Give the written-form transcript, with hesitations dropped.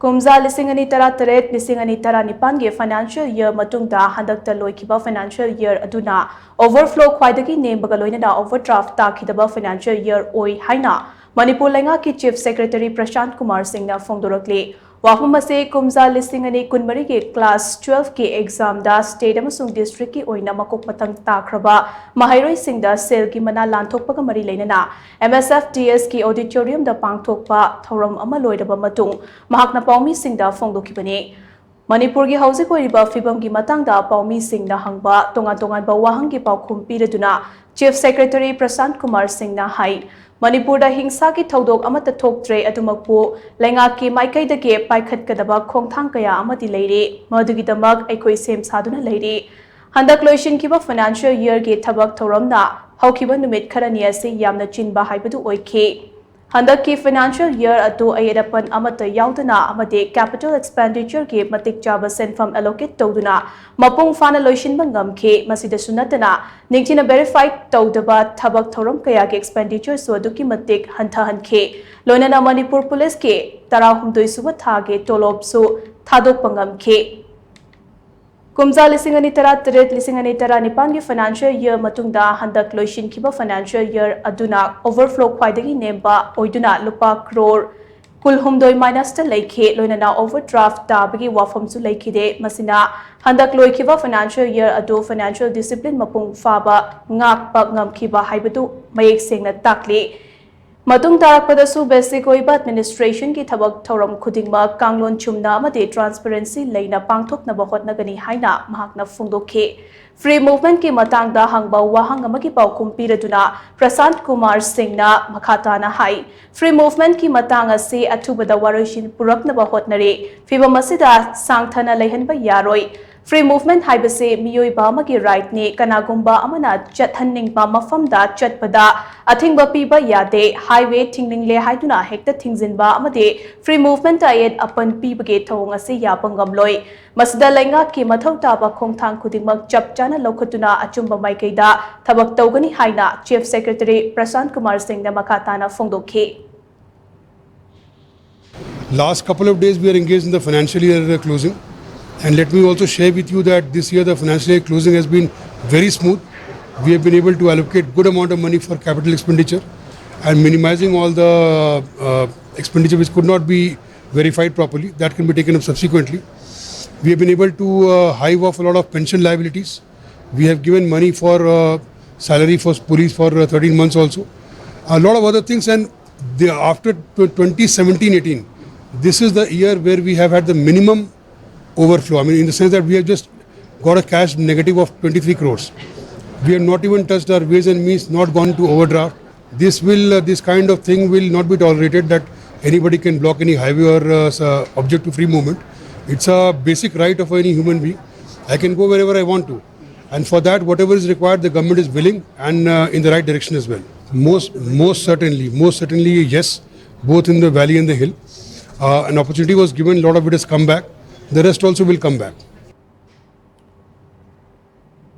Kumza lisingani tara taret lisingani tara nipange financial year matungda handakta loikiba financial year aduna overflow khwaidagi nembagaloina da overdraft takhidaba financial year oi haina Manipur lenga ki chief secretary Prashant Kumar Singh na phongdorakli wahum ase Kumza lisingani kunmari ke class 12 ke exam da state amasung district ki oina makok matang takraba mahairoi singh da sel ki mana lanthokpaga mari leinana MSFDS ki auditorium da pangthokpa thoram ama loidaba matung mahakna paumi singh da phongdokibani Manipur ki hausi ko riba fibam ki matang da paumi singh na hangba tongan ba wahang ki paukhum piraduna chief secretary Prashant Kumar Singh na hai Manipur da hingsa ki thodok amata thoktre adumakpu lenga ki maikai da ke paikhat kadaba khongthang kaya amati leire madugi damak aikoi sem saduna leire handak loishin kiba financial year ke thabak thoramna haukiba numit kharani ase yamna chinba haibadu oikhe handak ki financial year atu ayadapan amata yaudana amade capital expenditure ke matik jaba senfam allocate tawduna mapung fana loishin bangam ke masida sunatana ningtina verified tawdaba thabak thoram kaya ke expenditure so aduki matik hantha hankhe loinana Manipur police ke tarahumdoi suba thage tolop so thadok bangam ke Kumza lisingani tara taret lisingani tara nipan ki financial year matungda handak loishin kiba financial year aduna overflow khwaidagi nemba oiduna lupa crore kulhumdoi minus ta leikhe loinana overdraft tabagi wafam su leikhide masina handak loikiba financial year adu financial discipline mapung faba ngakpa ngamkhiba haibadu mayek sengna takli Matung tarakpadasu basic oiba administration ki thabak thoram khudingma kanglon chumna amade transparency leina pangthok na bahot na gani haina mahakna phungdokhe free movement ki matang da hangba wahang amagi paukum piraduna Prashant Kumar Singh na makhata na hai free movement ki matang ase athubada waroshin purak na bahot na re fiba masida sangthana lehanba yaroi Free movement haibase miyoi ba magi right ne kanagumba amana chathanning ba mafam da chatpada athingba piba yade highway thingling le haiduna hekta thingzin ba amade free movement ayet apan pibage thong ase yapangam loi masda lenga ki mathau ta ba khongthang khudingmak chap chana lokhatuna achumba maikaida thabak tawgani haina chief secretary Prashant Kumar Singh na makatana phongdokhe Last couple of days we are engaged in the financial year closing. And let me also share with you that this year the financial year closing has been very smooth. We have been able to allocate good amount of money for capital expenditure and minimizing all the expenditure which could not be verified properly. That can be taken up subsequently. We have been able to hive off a lot of pension liabilities. We have given money for salary for police for 13 months also. A lot of other things, and after 2017-18, this is the year where we have had the minimum overflow. I mean, in the sense that we have just got a cash negative of 23 crores. We have not even touched our ways and means, not gone to overdraft. This kind of thing will not be tolerated, that anybody can block any highway or object to free movement. It's a basic right of any human being. I can go wherever I want to. And for that, whatever is required, the government is willing and in the right direction as well. Most certainly, yes, both in the valley and the hill. An opportunity was given, a lot of it has come back. The rest also will come back.